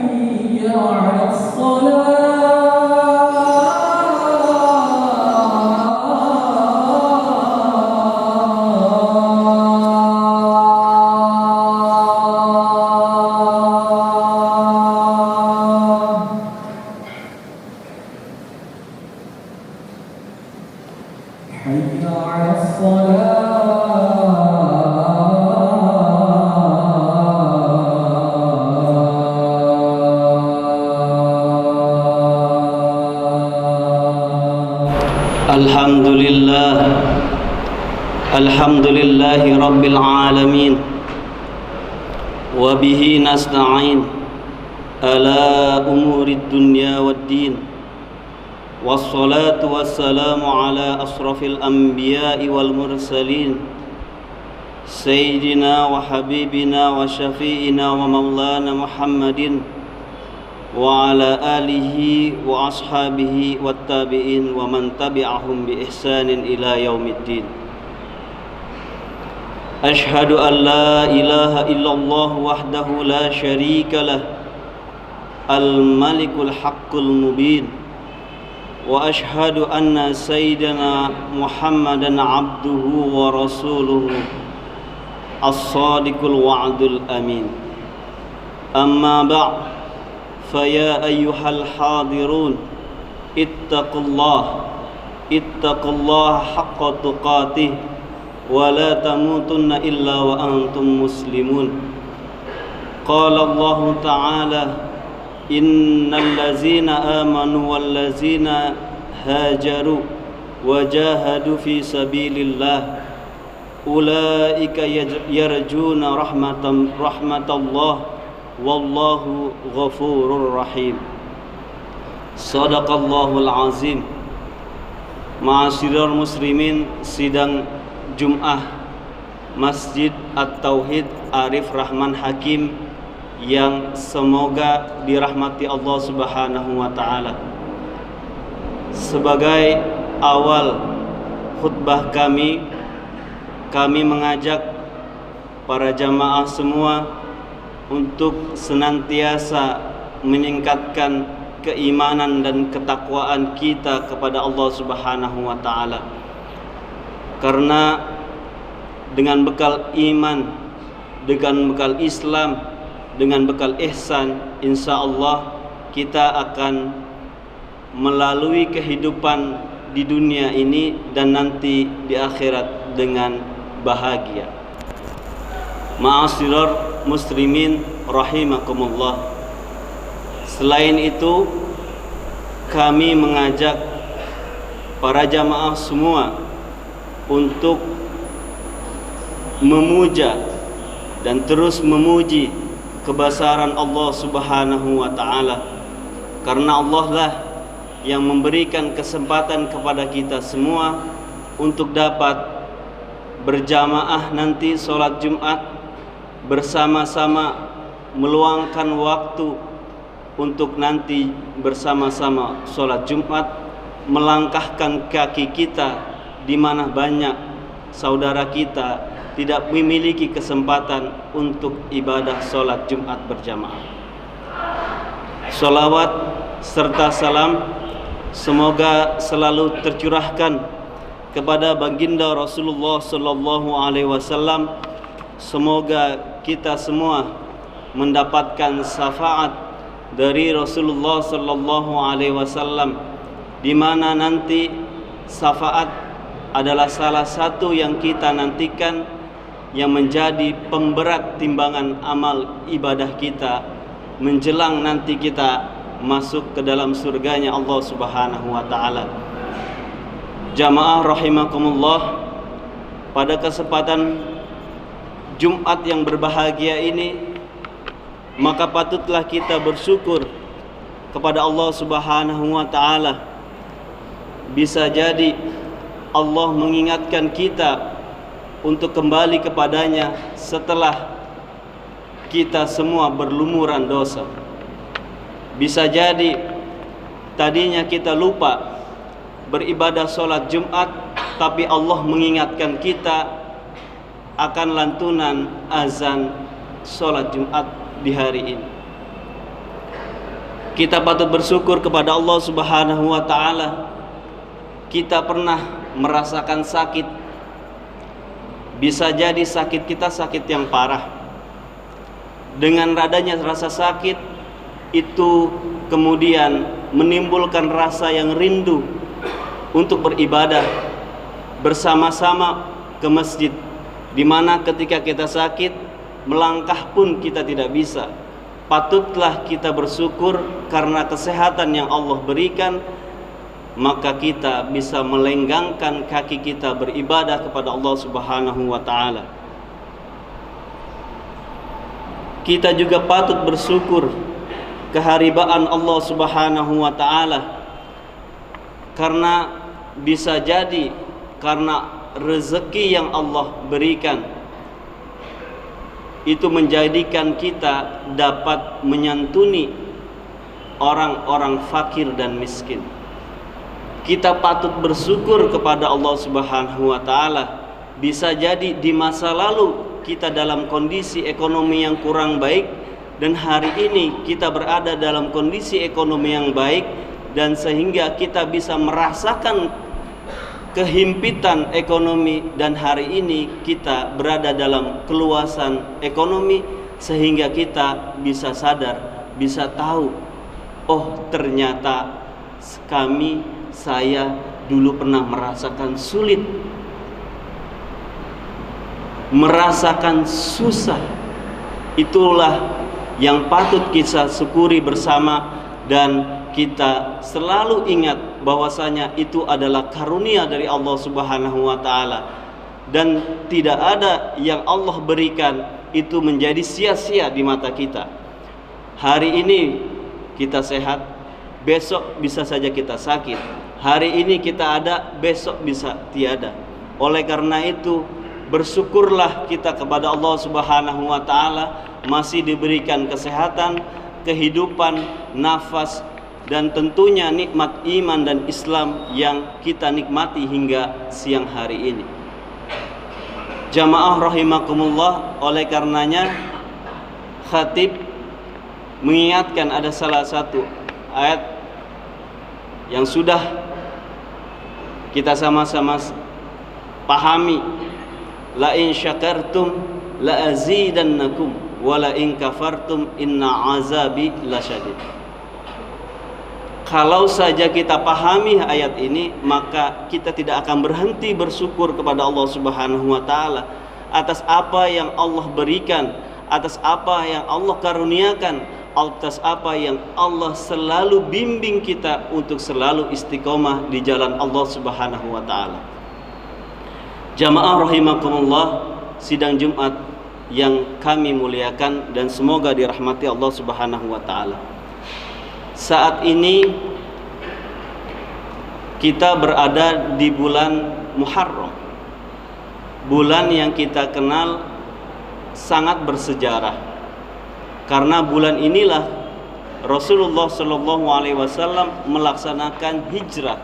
حي على حي على الحمد لله الحمد لله رب العالمين وبه نستعين على أمور الدنيا والدين والصلاة والسلام على أشرف الأنبياء والمرسلين سيدنا وحبيبنا وشفيعنا ومولانا محمد وعلى آله وأصحابه والتابعين ومن تبعهم بإحسان إلى يوم الدين. أشهد أن لا إله إلا الله وحده لا شريك له الملك الحق المبين، وأشهد أن سيدنا محمدا عبده ورسوله الصادق الوعد الأمين. أما بعد، فيا أيها الحاضرون اتقوا الله حق تقاته ولا تموتن إلا وأنتم مسلمون. قال الله تعالى: إن الذين آمنوا والذين هاجروا وجاهدوا في سبيل الله أولئك يرجون رحمة الله wallahu ghafurur rahim. Shadaqallahul azim. Ma'asyiral muslimin, sidang Jum'ah Masjid At-Tauhid Arif Rahman Hakim yang semoga dirahmati Allah Subhanahu wa taala. Sebagai awal khutbah kami mengajak para jamaah semua untuk senantiasa meningkatkan keimanan dan ketakwaan kita kepada Allah Subhanahu wa taala. Karena dengan bekal iman, dengan bekal Islam, dengan bekal ihsan, insyaallah kita akan melalui kehidupan di dunia ini dan nanti di akhirat dengan bahagia. Ma'asyiral muslimin rahimakumullah. Selain itu, kami mengajak para jamaah semua untuk memuja dan terus memuji kebesaran Allah Subhanahu wa taala. Karena Allah lah yang memberikan kesempatan kepada kita semua untuk dapat berjamaah nanti sholat Jumat, bersama-sama meluangkan waktu untuk nanti bersama-sama sholat Jumat, melangkahkan kaki kita di mana banyak saudara kita tidak memiliki kesempatan untuk ibadah sholat Jumat berjamaah. Sholawat serta salam semoga selalu tercurahkan kepada baginda Rasulullah sallallahu alaihi wasallam. Semoga kita semua mendapatkan syafaat dari Rasulullah sallallahu alaihi wasallam, di mana nanti syafaat adalah salah satu yang kita nantikan yang menjadi pemberat timbangan amal ibadah kita menjelang nanti kita masuk ke dalam surganya Allah Subhanahu wa taala. Jamaah rahimakumullah, pada kesempatan Jumat yang berbahagia ini, maka patutlah kita bersyukur kepada Allah Subhanahu wa taala. Bisa jadi Allah mengingatkan kita untuk kembali kepadanya setelah kita semua berlumuran dosa. Bisa jadi tadinya kita lupa beribadah sholat Jumat, tapi Allah mengingatkan kita akan lantunan azan sholat Jumat di hari ini. Kita patut bersyukur kepada Allah Subhanahu wa taala. Kita pernah merasakan sakit. Bisa jadi sakit kita sakit yang parah. Dengan adanya rasa sakit itu kemudian menimbulkan rasa yang rindu untuk beribadah bersama-sama ke masjid, di mana ketika kita sakit melangkah pun kita tidak bisa. Patutlah kita bersyukur karena kesehatan yang Allah berikan, maka kita bisa melenggangkan kaki kita beribadah kepada Allah Subhanahu wa taala. Kita juga patut bersyukur keharibaan Allah Subhanahu wa taala, karena bisa jadi karena rezeki yang Allah berikan itu menjadikan kita dapat menyantuni orang-orang fakir dan miskin. Kita patut bersyukur kepada Allah Subhanahu wa taala. Bisa jadi di masa lalu kita dalam kondisi ekonomi yang kurang baik, dan hari ini kita berada dalam kondisi ekonomi yang baik, dan sehingga kita bisa merasakan kehimpitan ekonomi, dan hari ini kita berada dalam keluasan ekonomi, sehingga kita bisa sadar, bisa tahu, oh ternyata saya dulu pernah merasakan sulit, merasakan susah. Itulah yang patut kita syukuri bersama, dan kita selalu ingat bahwasanya itu adalah karunia dari Allah Subhanahu wa taala, dan tidak ada yang Allah berikan itu menjadi sia-sia di mata kita. Hari ini kita sehat, besok bisa saja kita sakit. Hari ini kita ada, besok bisa tiada. Oleh karena itu, bersyukurlah kita kepada Allah Subhanahu wa taala masih diberikan kesehatan, kehidupan, nafas, dan tentunya nikmat iman dan Islam yang kita nikmati hingga siang hari ini. Jamaah rahimakumullah, oleh karenanya khatib mengingatkan ada salah satu ayat yang sudah kita sama-sama pahami, la in syakartum la azidannakum wa la in kafartum inna azabi lasyadid. Kalau saja kita pahami ayat ini, maka kita tidak akan berhenti bersyukur kepada Allah Subhanahu wa taala atas apa yang Allah berikan, atas apa yang Allah karuniakan, atas apa yang Allah selalu bimbing kita untuk selalu istiqomah di jalan Allah Subhanahu wa taala. Jamaah rahimakumullah, sidang Jumat yang kami muliakan dan semoga dirahmati Allah Subhanahu wa taala. Saat ini kita berada di bulan Muharram, bulan yang kita kenal sangat bersejarah, karena bulan inilah Rasulullah Shallallahu Alaihi Wasallam melaksanakan hijrah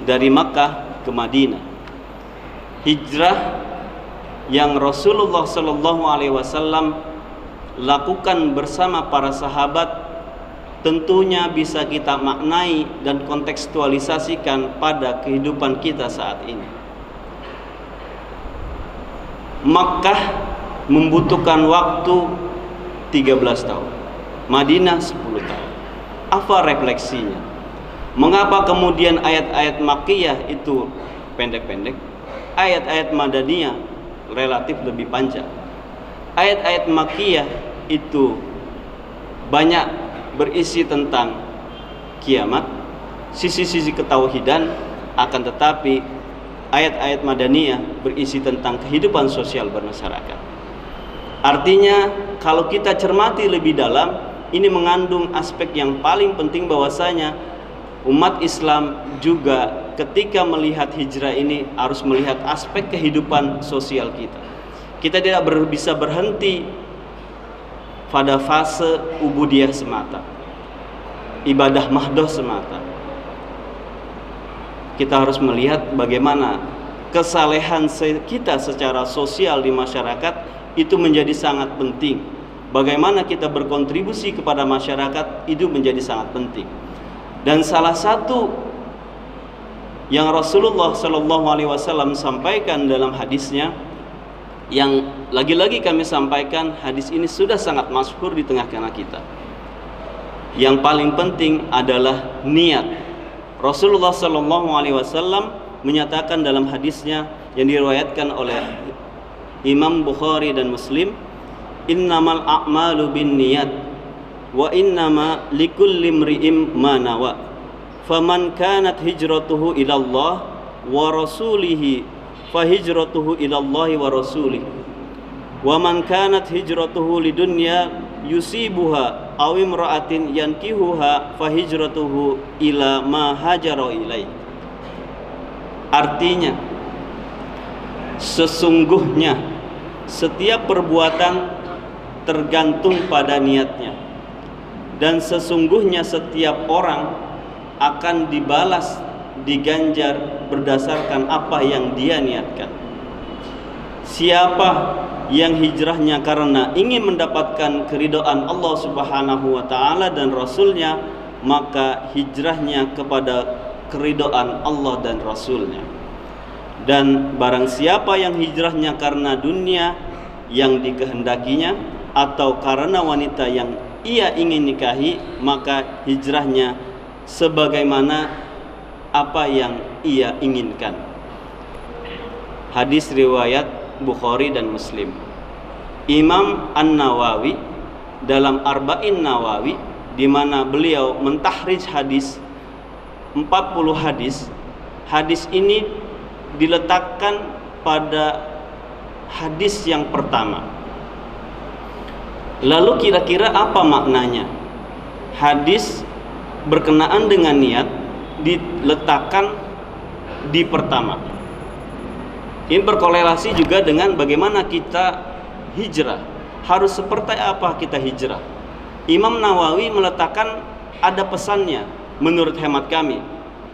dari Makkah ke Madinah. Hijrah yang Rasulullah Shallallahu Alaihi Wasallam lakukan bersama para sahabat tentunya bisa kita maknai dan kontekstualisasikan pada kehidupan kita saat ini. Makkah membutuhkan waktu 13 tahun, Madinah 10 tahun. Apa refleksinya? Mengapa kemudian ayat-ayat Makkiyah itu pendek-pendek, ayat-ayat Madaniyah relatif lebih panjang? Ayat-ayat Makkiyah itu banyak berisi tentang kiamat, sisi-sisi ketauhidan, akan tetapi ayat-ayat Madaniyah berisi tentang kehidupan sosial bermasyarakat. Artinya kalau kita cermati lebih dalam, ini mengandung aspek yang paling penting, bahwasanya umat Islam juga ketika melihat hijrah ini harus melihat aspek kehidupan sosial kita. Kita tidak bisa berhenti pada fase ubudiyah semata, ibadah mahdoh semata. Kita harus melihat bagaimana kesalehan kita secara sosial di masyarakat itu menjadi sangat penting. bagaimana kita berkontribusi kepada masyarakat itu menjadi sangat penting. Dan salah satu yang Rasulullah Shallallahu Alaihi Wasallam sampaikan dalam hadisnya, yang lagi-lagi kami sampaikan, hadis ini sudah sangat masyhur di tengah-tengah kita. Yang paling penting adalah niat. Rasulullah Shallallahu Alaihi Wasallam menyatakan dalam hadisnya yang diriwayatkan oleh Imam Bukhari dan Muslim, innamal a'malu binniyat wa innama likulli imri'in ma nawa faman kanat hijratuhu ila Allah wa rasulihi fa hijratuhu ila Allah wa rasulihi wa man kanat hijratuhu lidunya yusibuha aw imra'atin yankihuha fa hijratuhu ila ma hajara ilai. Artinya, sesungguhnya setiap perbuatan tergantung pada niatnya, dan sesungguhnya setiap orang akan dibalas, diganjar berdasarkan apa yang dia niatkan. Siapa yang hijrahnya karena ingin mendapatkan keridhaan Allah Subhanahu wa taala dan Rasulnya, maka hijrahnya kepada keridhaan Allah dan Rasulnya. Dan barang siapa yang hijrahnya karena dunia yang dikehendakinya atau karena wanita yang ia ingin nikahi, maka hijrahnya sebagaimana apa yang ia inginkan. Hadis riwayat Bukhari dan Muslim. Imam An-Nawawi dalam Arba'in Nawawi, di mana beliau mentahrij hadis 40 hadis. Hadis ini diletakkan pada hadis yang pertama. Lalu kira-kira apa maknanya? Hadis berkenaan dengan niat diletakkan di pertama. Ini berkorelasi juga dengan bagaimana kita hijrah. Harus seperti apa kita hijrah? Imam Nawawi meletakkan ada pesannya menurut hemat kami.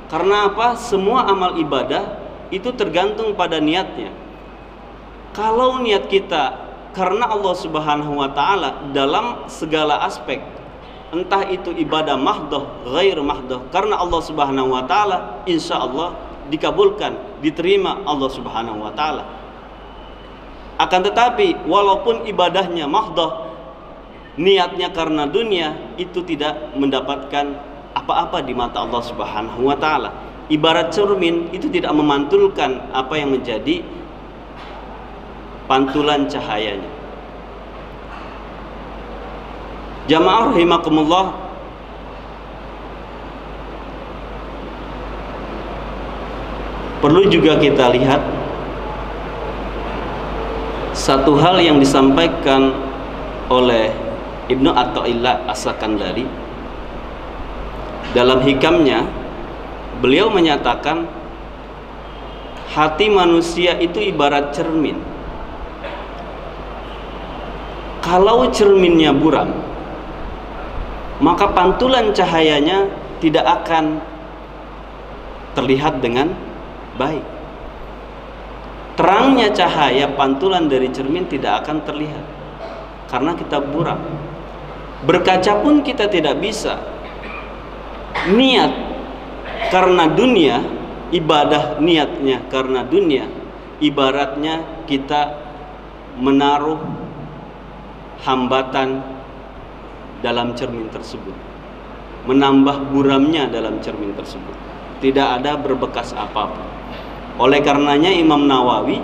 Karena apa? Semua amal ibadah itu tergantung pada niatnya. Kalau niat kita karena Allah Subhanahu wa taala dalam segala aspek, entah itu ibadah mahdoh, ghair mahdoh, karena Allah Subhanahu wa taala, insya Allah dikabulkan, diterima Allah Subhanahu wa taala. Akan tetapi walaupun ibadahnya mahdoh, niatnya karena dunia, itu tidak mendapatkan apa-apa di mata Allah Subhanahu wa taala. Ibarat cermin itu tidak memantulkan apa yang menjadi pantulan cahayanya. Jamaah rahimakumullah, perlu juga kita lihat satu hal yang disampaikan oleh Ibnu Athaillah As-Sakandari dalam hikamnya. Beliau menyatakan hati manusia itu ibarat cermin. Kalau cerminnya buram, maka pantulan cahayanya tidak akan terlihat dengan baik. Terangnya cahaya pantulan dari cermin tidak akan terlihat karena kita buram. Berkaca pun kita tidak bisa. Niat karena dunia, ibadah niatnya karena dunia, ibaratnya kita menaruh hambatan dalam cermin tersebut, menambah buramnya dalam cermin tersebut, tidak ada berbekas apapun. Oleh karenanya Imam Nawawi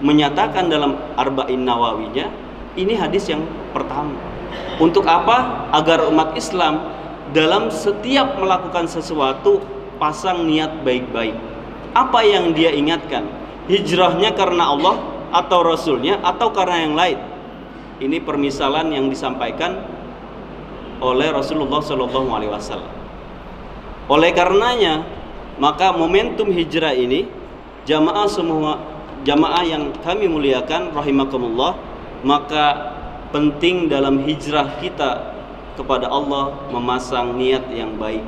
menyatakan dalam Arba'in Nawawinya, ini hadis yang pertama. Untuk apa? Agar umat Islam dalam setiap melakukan sesuatu pasang niat baik-baik. Apa yang dia ingatkan? Hijrahnya karena Allah atau Rasulnya atau karena yang lain? Ini permisalan yang disampaikan oleh Rasulullah SAW. Oleh karenanya, maka momentum hijrah ini, jamaah yang kami muliakan rahimakumullah, maka penting dalam hijrah kita kepada Allah memasang niat yang baik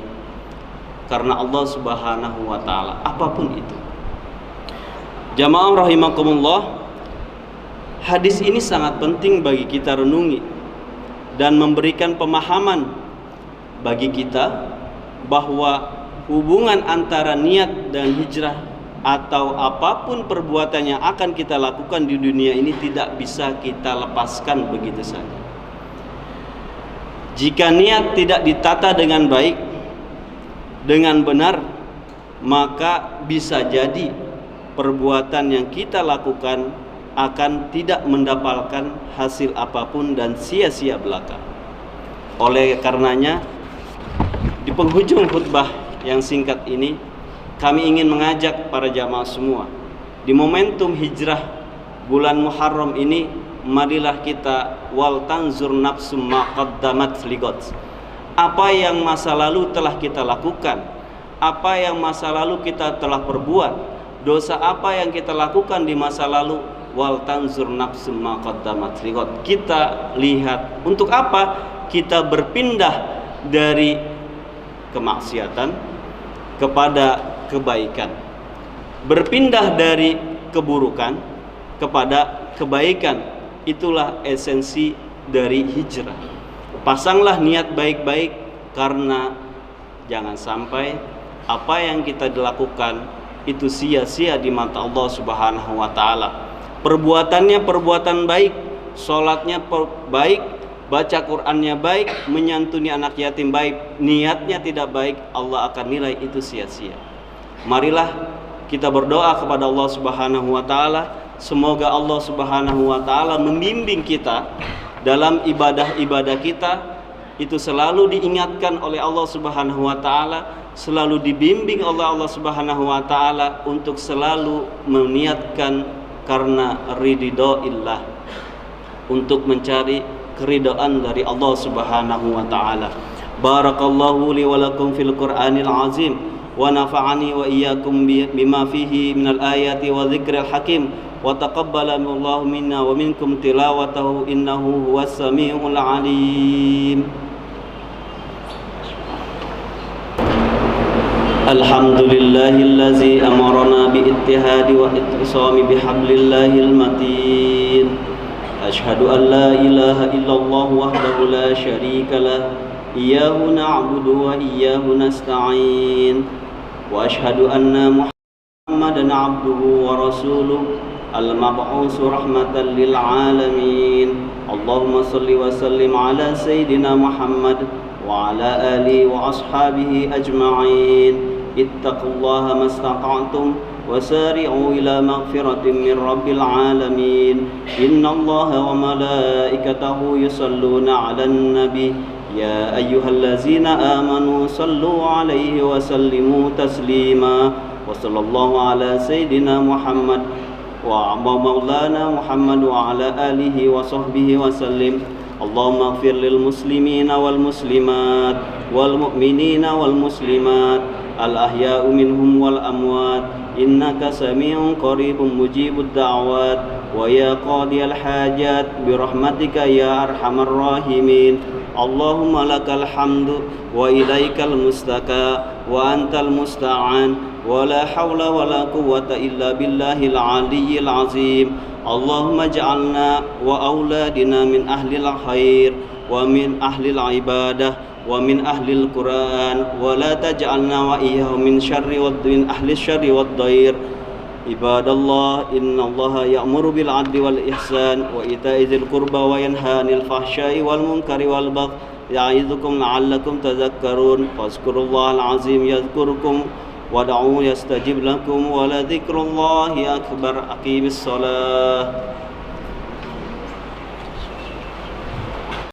karena Allah Subhanahu wa taala, apapun itu. Jamaah rahimakumullah, hadis ini sangat penting bagi kita renungi. dan memberikan pemahaman bagi kita bahwa hubungan antara niat dan hijrah atau apapun perbuatan yang akan kita lakukan di dunia ini tidak bisa kita lepaskan begitu saja. Jika niat tidak ditata dengan baik, dengan benar, maka bisa jadi perbuatan yang kita lakukan akan tidak mendapatkan hasil apapun dan sia-sia belaka. Oleh karenanya, di penghujung khutbah yang singkat ini, kami ingin mengajak para jamaah semua, di momentum hijrah bulan Muharram ini, marilah kita wal tanzur nafsum ma qaddamat ligot. Apa yang masa lalu telah kita lakukan, apa yang masa lalu kita telah perbuat, dosa apa yang kita lakukan di masa lalu, wal tanzur nafsum ma qaddamat ligot. Kita lihat untuk apa kita berpindah dari kemaksiatan kepada kebaikan, berpindah dari keburukan kepada kebaikan. Itulah esensi dari hijrah. Pasanglah niat baik-baik, karena jangan sampai apa yang kita lakukan itu sia-sia di mata Allah Subhanahu wa taala. Perbuatannya perbuatan baik, sholatnya baik, baca Qur'annya baik, menyantuni anak yatim baik, niatnya tidak baik, Allah akan nilai itu sia-sia. Marilah kita berdoa kepada Allah Subhanahu wa taala, semoga Allah Subhanahu wa taala membimbing kita dalam ibadah-ibadah kita, itu selalu diingatkan oleh Allah Subhanahu wa taala, selalu dibimbing oleh Allah Subhanahu wa taala untuk selalu meniatkan karena ridhoillah, untuk mencari keridhaan dari Allah Subhanahu wa taala. Barakallahu li wa lakum fil Qur'anil azim wa nafa'ani wa iyyakum bima fihi minal ayati wa dzikril hakim wa taqabbalallahu minna wa minkum tilawatahu innahu huwas samiul alim. Alhamdulillahillazi amarna bi ittihadi wa ittisami bihablillahil matin. Ashhadu an la ilaha illallah wahdahu la syarika lah, iyyahu na'budu wa iyyahu nasta'in. Wa ashhadu anna Muhammadan abduhu wa rasuluh al-mab'usu rahmatan lil alamin. Allahumma salli wa sallim ala sayyidina Muhammad wa ala alihi wa ashabihi ajma'in. Ittaqullaha mastata'tum wasari'u ila maghfiratin min rabbil alamin. Innallaha wa malaikatahu yusalluna 'alan nabi ya ayyuhallazina amanu sallu 'alaihi wa sallimu taslima. Wa sallallahu ala sayyidina Muhammad wa maulana Muhammad wa ala alihi wa sahbihi wa sallim. Allahumma ighfir lil muslimina wal muslimat wal mu'minina wal muslimat al ahya'u minhum wal amwat innaka sami'un qaribun mujibud da'wat wa ya qadiyal hajat bi rahmatika ya arhamar rahimin. Allahumma lakal hamdu wa ilaikal mustaka wa antal musta'an wa la hawla wa la quwwata illa billahil aliyyil azim. Allahumma ja'alna wa auladina min ahlil khair wa min ahlil ibadah wa min ahlil Quran wa la taj'alna wa iyyahum min syarri wa min ahli syarri wad dair. Ibadallah, innallaha ya'muru bil 'adli wal ihsan wa ita'i dzil qurba wa yanha 'anil fahsya'i wal munkari wal baghi ya'idzukum la'allakum tadhakkarun. Fazkurullahal 'azim yadhkurkum wad'uhu yastajib lakum wa la dzikrullahi akbar. Aqimis shalah.